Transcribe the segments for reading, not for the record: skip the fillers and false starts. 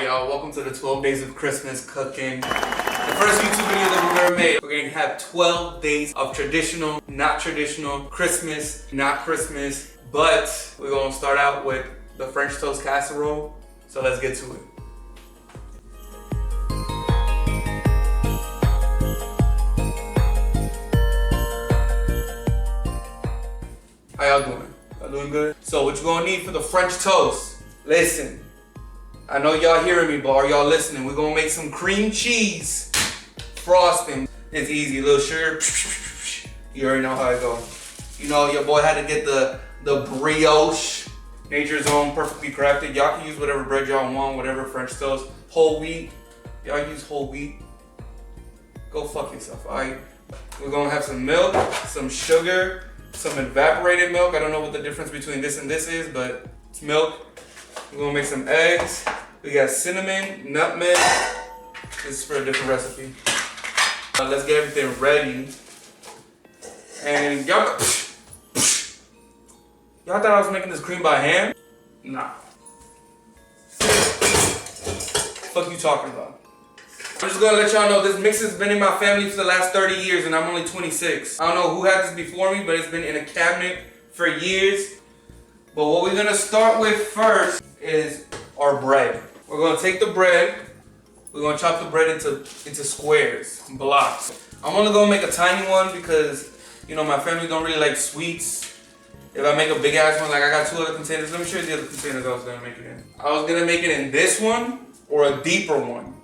Alright y'all, welcome to the 12 days of Christmas cooking. The first YouTube video that we've ever made. We're going to have 12 days of traditional, not traditional, Christmas, not Christmas. But we're going to start out with the French toast casserole. So let's get to it. How y'all doing? Y'all doing good? So what you're gonna need for the French toast, listen. I know y'all hearing me, but are y'all listening? We're gonna make some cream cheese frosting. It's easy, a little sugar. You already know how it goes. You know, your boy had to get the brioche, nature's own, perfectly crafted. Y'all can use whatever bread y'all want, whatever French toast. Whole wheat, y'all use whole wheat. Go fuck yourself, all right? We're gonna have some milk, some sugar, some evaporated milk. I don't know what the difference between this and this is, but it's milk. We're gonna make some eggs. We got cinnamon, nutmeg. This is for a different recipe. Let's get everything ready. And y'all thought I was making this cream by hand? Nah. Fuck you talking about? I'm just gonna let y'all know this mix has been in my family for the last 30 years and I'm only 26. I don't know who had this before me, but it's been in a cabinet for years. But what we're gonna start with first is our bread. We're gonna take the bread, we're gonna chop the bread into squares, blocks. I'm only gonna make a tiny one because, you know, my family don't really like sweets. If I make a big ass one, like I got 2 other containers, let me show you the other containers I was gonna make it in. I was gonna make it in this one or a deeper one.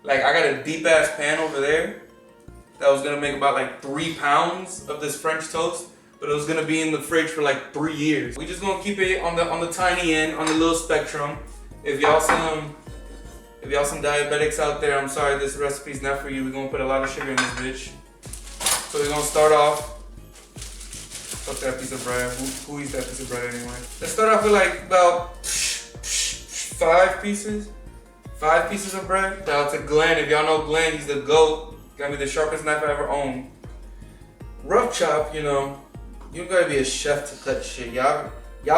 Like I got a deep ass pan over there that was gonna make about like 3 pounds of this French toast, but it was gonna be in the fridge for like 3 years. We just gonna keep it on the tiny end, on the little spectrum. If y'all some diabetics out there, I'm sorry, this recipe's not for you. We're gonna put a lot of sugar in this bitch. So we're gonna start off. Fuck that piece of bread. Who eats that piece of bread anyway? Let's start off with like about 5 pieces. 5 pieces of bread. Shout out to Glenn. If y'all know Glenn, he's the GOAT. Got me the sharpest knife I ever owned. Rough chop, you know. You gotta be a chef to cut shit. Y'all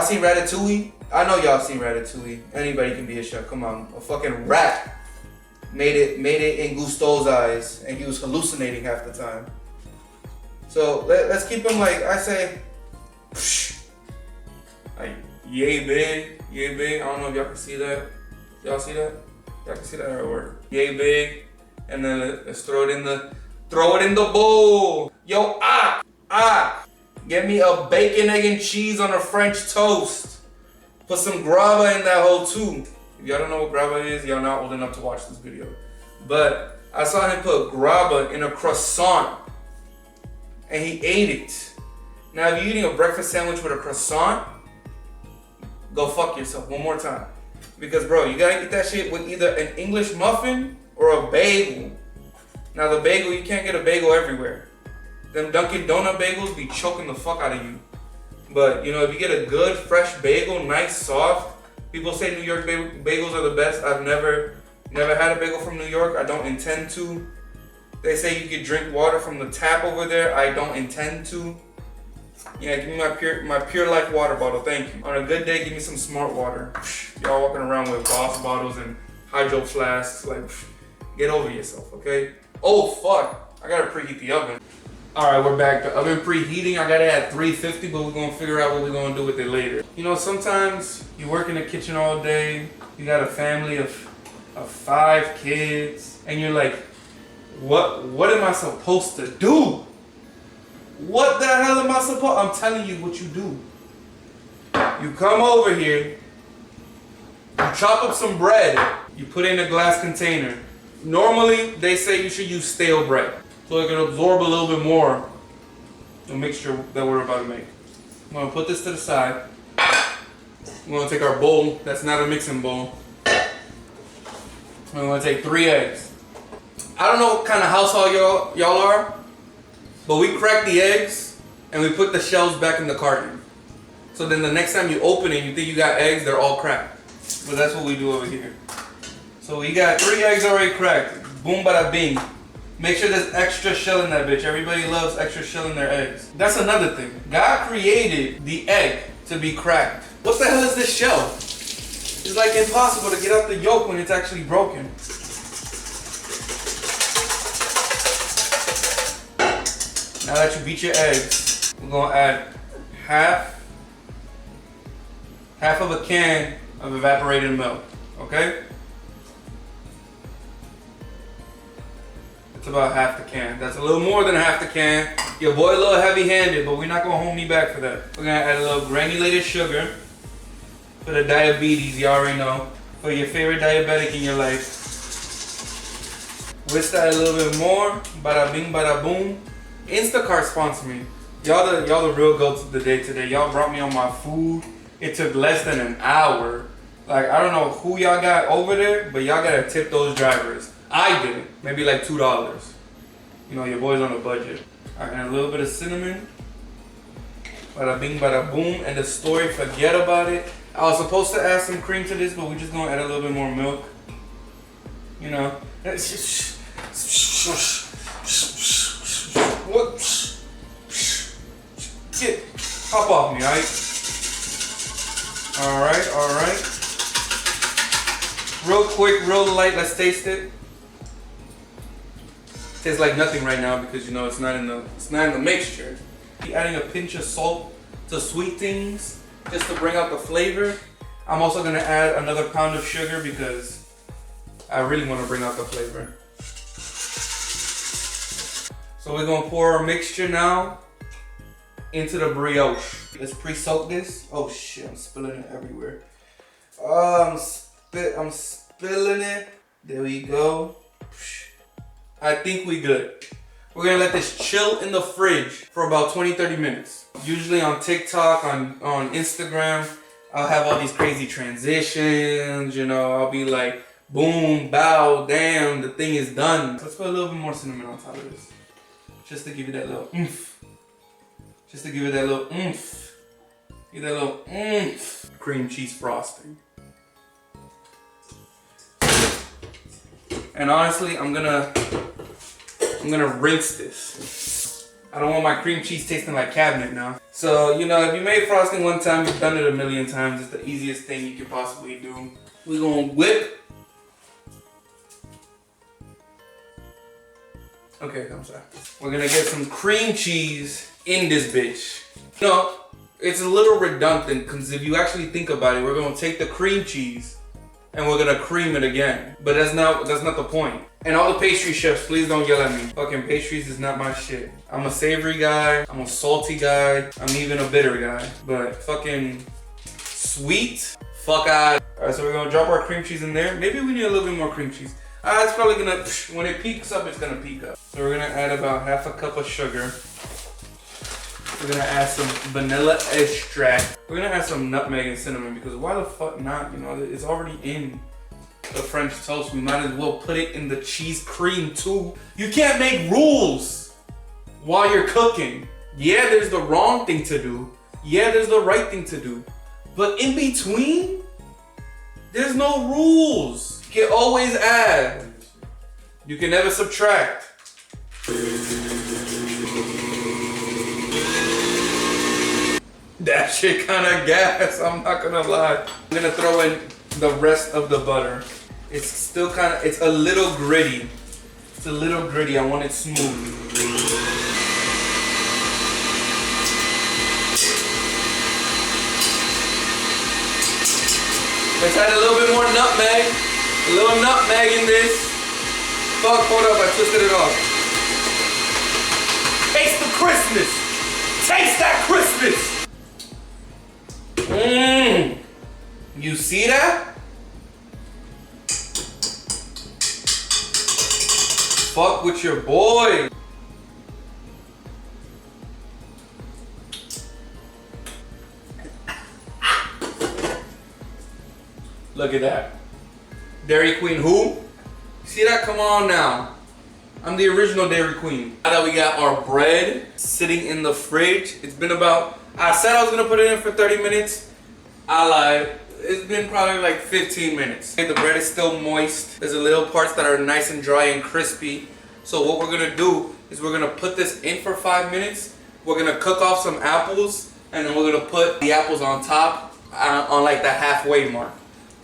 seen Ratatouille? I know y'all seen Ratatouille. Anybody can be a chef. Come on. A fucking rat made it in Gusteau's eyes, and he was hallucinating half the time. So let's keep him like I say, like yay big. I don't know if y'all can see that. Y'all see that? Y'all can see that how it works. Yay big, and then let's throw it in the bowl. Yo, get me a bacon, egg, and cheese on a French toast. Put some grava in that hole too. If y'all don't know what grava is, y'all not old enough to watch this video. But I saw him put grava in a croissant, and he ate it. Now, if you're eating a breakfast sandwich with a croissant, go fuck yourself one more time. Because bro, you gotta eat that shit with either an English muffin or a bagel. Now the bagel, you can't get a bagel everywhere. Them Dunkin' Donut bagels be choking the fuck out of you. But you know, if you get a good fresh bagel, nice soft, people say New York bagels are the best. I've never had a bagel from New York. I don't intend to. They say you can drink water from the tap over there. I don't intend to. Yeah, give me my pure life water bottle, thank you. On a good day, give me some smart water. Y'all walking around with Boss bottles and hydro flasks, like, get over yourself, okay? Oh fuck, I gotta preheat the oven. All right, we're back. The oven preheating, I got it at 350, but we're gonna figure out what we're gonna do with it later. You know, sometimes you work in the kitchen all day, you got a family of 5 kids, and you're like, what am I supposed to do? What the hell am I supposed? I'm telling you what you do. You come over here, you chop up some bread, you put it in a glass container. Normally, they say you should use stale bread, so it can absorb a little bit more the mixture that we're about to make. I'm gonna put this to the side. We're gonna take our bowl, that's not a mixing bowl. We're gonna take 3 eggs. I don't know what kind of household y'all are, but we crack the eggs and we put the shells back in the carton. So then the next time you open it, you think you got eggs, they're all cracked. But that's what we do over here. So we got 3 eggs already cracked. Boom, bada bing. Make sure there's extra shell in that bitch. Everybody loves extra shell in their eggs. That's another thing. God created the egg to be cracked. What the hell is this shell? It's like impossible to get out the yolk when it's actually broken. Now that you beat your eggs, we're gonna add half of a can of evaporated milk, okay? It's about half the can. That's a little more than half the can. Your boy a little heavy-handed, but we're not gonna hold me back for that. We're gonna add a little granulated sugar for the diabetes, you already know. For your favorite diabetic in your life. Whisk that a little bit more. Bada bing, bada boom. Instacart sponsor me. Y'all the real goats of the day today. Y'all brought me on my food. It took less than an hour. Like, I don't know who y'all got over there, but y'all gotta tip those drivers. I did. Maybe like $2. You know, your boy's on a budget. Alright, and a little bit of cinnamon. Bada bing, bada boom. And the story, forget about it. I was supposed to add some cream to this, but we're just gonna add a little bit more milk. You know. What? Get, hop off me, alright? Alright. Real quick, real light, let's taste it. Tastes like nothing right now because you know it's not in the mixture. Adding a pinch of salt to sweet things just to bring out the flavor. I'm also gonna add another pound of sugar because I really want to bring out the flavor. So we're gonna pour our mixture now into the brioche. Let's pre-soak this. Oh shit, I'm spilling it everywhere. I'm spilling it. There we go. I think we good. We're gonna let this chill in the fridge for about 20-30 minutes. Usually on TikTok, on Instagram, I'll have all these crazy transitions, you know, I'll be like, boom, bow, damn, the thing is done. Let's put a little bit more cinnamon on top of this. Just to give you that little oomph. Just to give it that little oomph. Give that little oomph. Cream cheese frosting. And honestly, I'm gonna rinse this. I don't want my cream cheese tasting like cabinet now. So, you know, if you made frosting one time, you've done it a million times. It's the easiest thing you could possibly do. We're gonna whip. Okay, I'm sorry. We're gonna get some cream cheese in this bitch. You know, it's a little redundant because if you actually think about it, we're gonna take the cream cheese and we're gonna cream it again. But that's not the point. And all the pastry chefs, please don't yell at me. Fucking pastries is not my shit. I'm a savory guy, I'm a salty guy, I'm even a bitter guy. But fucking sweet, fuck out. Alright, so we're gonna drop our cream cheese in there. Maybe we need a little bit more cream cheese. It's probably gonna, when it peaks up, it's gonna peak up. So we're gonna add about half a cup of sugar. We're gonna add some vanilla extract. We're gonna add some nutmeg and cinnamon because why the fuck not? You know, it's already in the French toast. We might as well put it in the cheese cream too. You can't make rules while you're cooking. Yeah, there's the wrong thing to do. Yeah, there's the right thing to do. But in between, there's no rules. You can always add. You can never subtract. That shit kinda gas, I'm not gonna lie. I'm gonna throw in the rest of the butter. It's still kinda, it's a little gritty. It's a little gritty, I want it smooth. Let's add a little bit more nutmeg. A little nutmeg in this. Fuck, hold up, I twisted it off. Taste the Christmas. Taste that Christmas. Mmm. You see that? Fuck with your boy. Look at that. Dairy Queen who? See that? Come on now. I'm the original Dairy Queen. Now that we got our bread sitting in the fridge, it's been about, I said I was gonna put it in for 30 minutes. I lied. It's been probably like 15 minutes. The bread is still moist. There's a little parts that are nice and dry and crispy. So what we're gonna do is we're gonna put this in for 5 minutes. We're gonna cook off some apples and then we're gonna put the apples on top on like the halfway mark.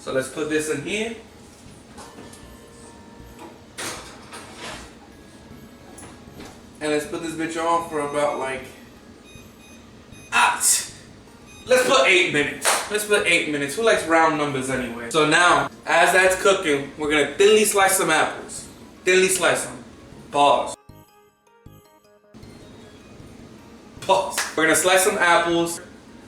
So let's put this in here. And let's put this bitch on for about like, let's put 8 minutes. Let's put 8 minutes. Who likes round numbers anyway? So now, as that's cooking, we're gonna thinly slice some apples. Thinly slice them. Pause. Pause. We're gonna slice some apples,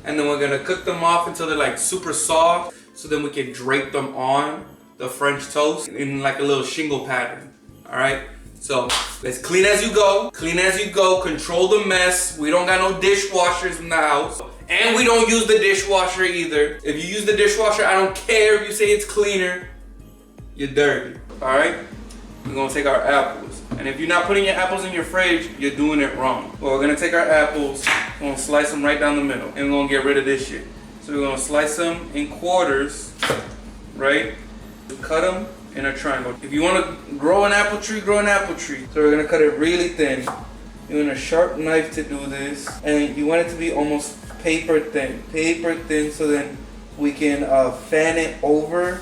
and then we're gonna cook them off until they're like super soft, so then we can drape them on the French toast in like a little shingle pattern. All right? So let's clean as you go. Clean as you go. Control the mess. We don't got no dishwashers in the house. And we don't use the dishwasher either. If you use the dishwasher, I don't care if you say it's cleaner. You're dirty. Alright? We're gonna take our apples. And if you're not putting your apples in your fridge, you're doing it wrong. Well, we're gonna take our apples, we're gonna slice them right down the middle, and we're gonna get rid of this shit. So we're gonna slice them in quarters, right? Cut them in a triangle. If you want to grow an apple tree, grow an apple tree. So we're gonna cut it really thin. You want a sharp knife to do this, and you want it to be almost paper thin, so then we can fan it over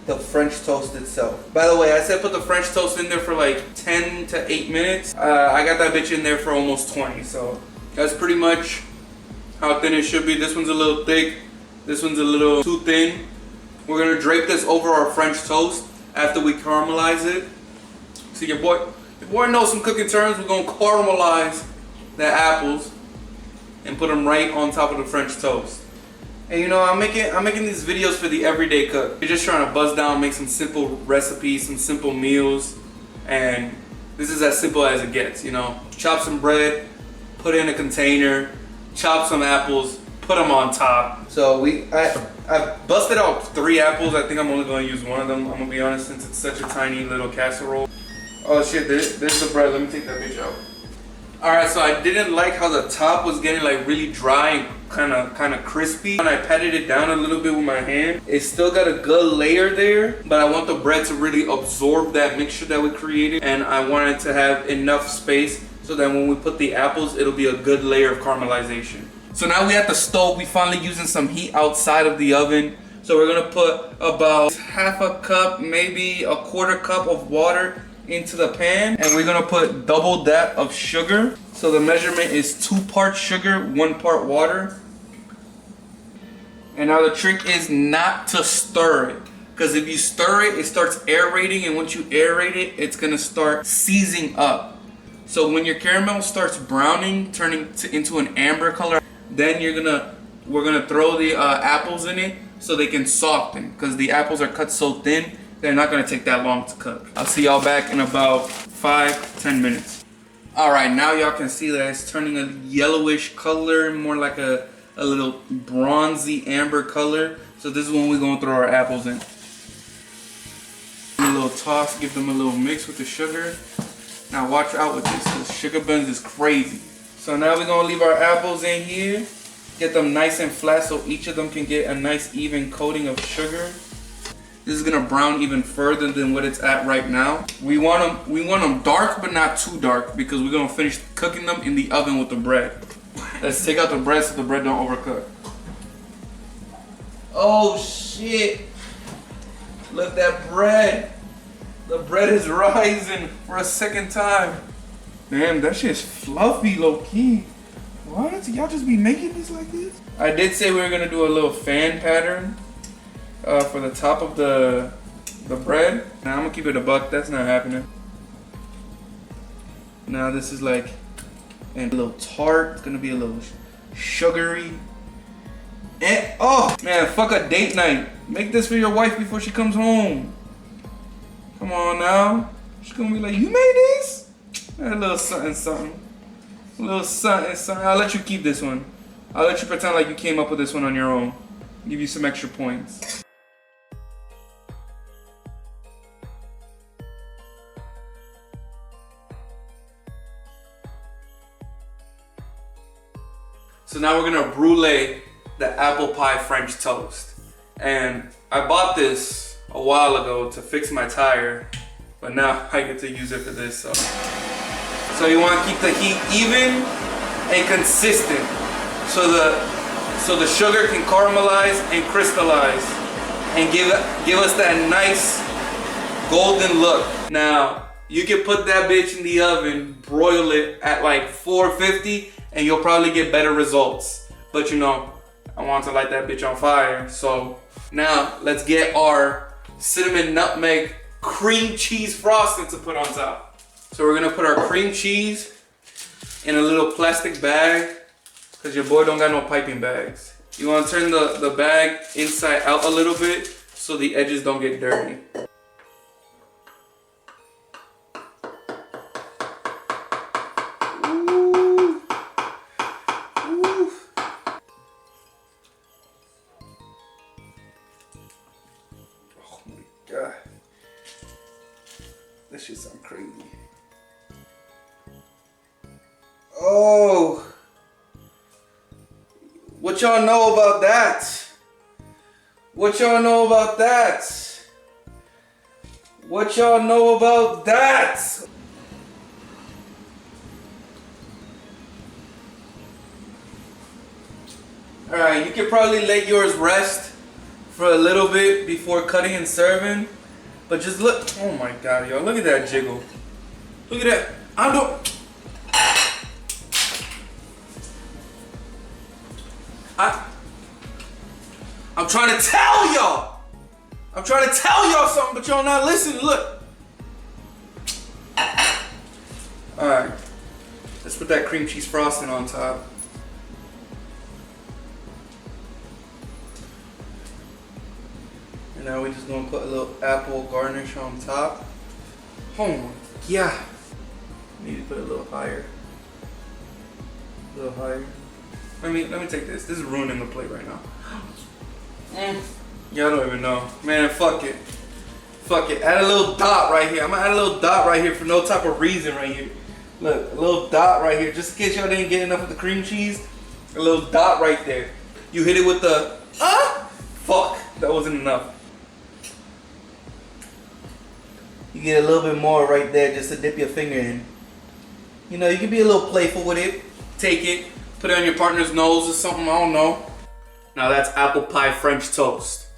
the French toast itself. By the way, I said put the French toast in there for like 10 to 8 minutes. I got that bitch in there for almost 20, so that's pretty much how thin it should be. This one's a little thick, this one's a little too thin. We're gonna drape this over our French toast after we caramelize it. See, your boy knows some cooking terms. We're gonna caramelize the apples and put them right on top of the French toast. And you know, I'm making these videos for the everyday cook. You're just trying to buzz down, make some simple recipes, some simple meals, and this is as simple as it gets, you know. Chop some bread, put it in a container, chop some apples, put them on top. So I busted out 3 apples. I think I'm only gonna use one of them, I'm gonna be honest, since it's such a tiny little casserole. Oh shit, this is the bread. Let me take that bitch out. Alright, so I didn't like how the top was getting like really dry and kind of crispy. When I patted it down a little bit with my hand, it still got a good layer there, but I want the bread to really absorb that mixture that we created, and I wanted to have enough space so that when we put the apples, it'll be a good layer of caramelization. So now we at the stove, we finally using some heat outside of the oven. So we're gonna put about half a cup, maybe a quarter cup of water into the pan, and we're gonna put double that of sugar. So the measurement is 2 parts sugar, 1 part water. And now the trick is not to stir it, because if you stir it, it starts aerating, and once you aerate it, it's gonna start seizing up. So when your caramel starts browning, turning into an amber color, then we're gonna throw the apples in it so they can soften, because the apples are cut so thin, they're not gonna take that long to cook. I'll see y'all back in about 5-10 minutes. All right, now y'all can see that it's turning a yellowish color, more like a little bronzy amber color. So this is when we're gonna throw our apples in. A little toss, give them a little mix with the sugar. Now watch out with this, because sugar buns is crazy. So now we're gonna leave our apples in here, get them nice and flat so each of them can get a nice even coating of sugar. This is gonna brown even further than what it's at right now. We want them dark, but not too dark, because we're gonna finish cooking them in the oven with the bread. Let's take out the bread so the bread don't overcook. Oh shit! Look, that bread. The bread is rising for a second time. Damn, that shit's fluffy, low key. What? Y'all just be making this like this? I did say we were gonna do a little fan pattern for the top of the bread. Now I'm gonna keep it a buck. That's not happening. Now this is like a little tart. It's gonna be a little sugary. And oh man, fuck a date night. Make this for your wife before she comes home. Come on now. She's gonna be like, you made this? A little something, something. A little something, something. I'll let you keep this one. I'll let you pretend like you came up with this one on your own. Give you some extra points. So now we're gonna brulee the apple pie French toast. And I bought this a while ago to fix my tire, but now I get to use it for this. So you want to keep the heat even and consistent, so the sugar can caramelize and crystallize. and give us that nice golden look. Now, you can put that bitch in the oven, broil it at like 450, and you'll probably get better results. But you know, I want to light that bitch on fire. So now let's get our cinnamon nutmeg cream cheese frosting to put on top. So we're gonna put our cream cheese in a little plastic bag, because your boy don't got no piping bags. You want to turn the bag inside out a little bit so the edges don't get dirty. Ooh. Ooh. Oh my God. That shit sound crazy. Oh. What y'all know about that? What y'all know about that? What y'all know about that? Alright, you can probably let yours rest for a little bit before cutting and serving. But just look, oh my God, y'all, look at that jiggle. Look at that. I'm trying to tell y'all. I'm trying to tell y'all something, but y'all not listening. Look. Alright. Let's put that cream cheese frosting on top. And now we're just gonna put a little apple garnish on top. Oh my God. Need to put it a little higher. A little higher. Let me take this. This is ruining the plate right now. Y'all don't even know. Man, fuck it. Fuck it. Add a little dot right here. I'm gonna add a little dot right here for no type of reason right here. Look, a little dot right here. Just in case y'all didn't get enough of the cream cheese. A little dot right there. You hit it with the, fuck, that wasn't enough. You get a little bit more right there just to dip your finger in. You know, you can be a little playful with it. Take it, put it on your partner's nose or something, I don't know. Now that's apple pie French toast.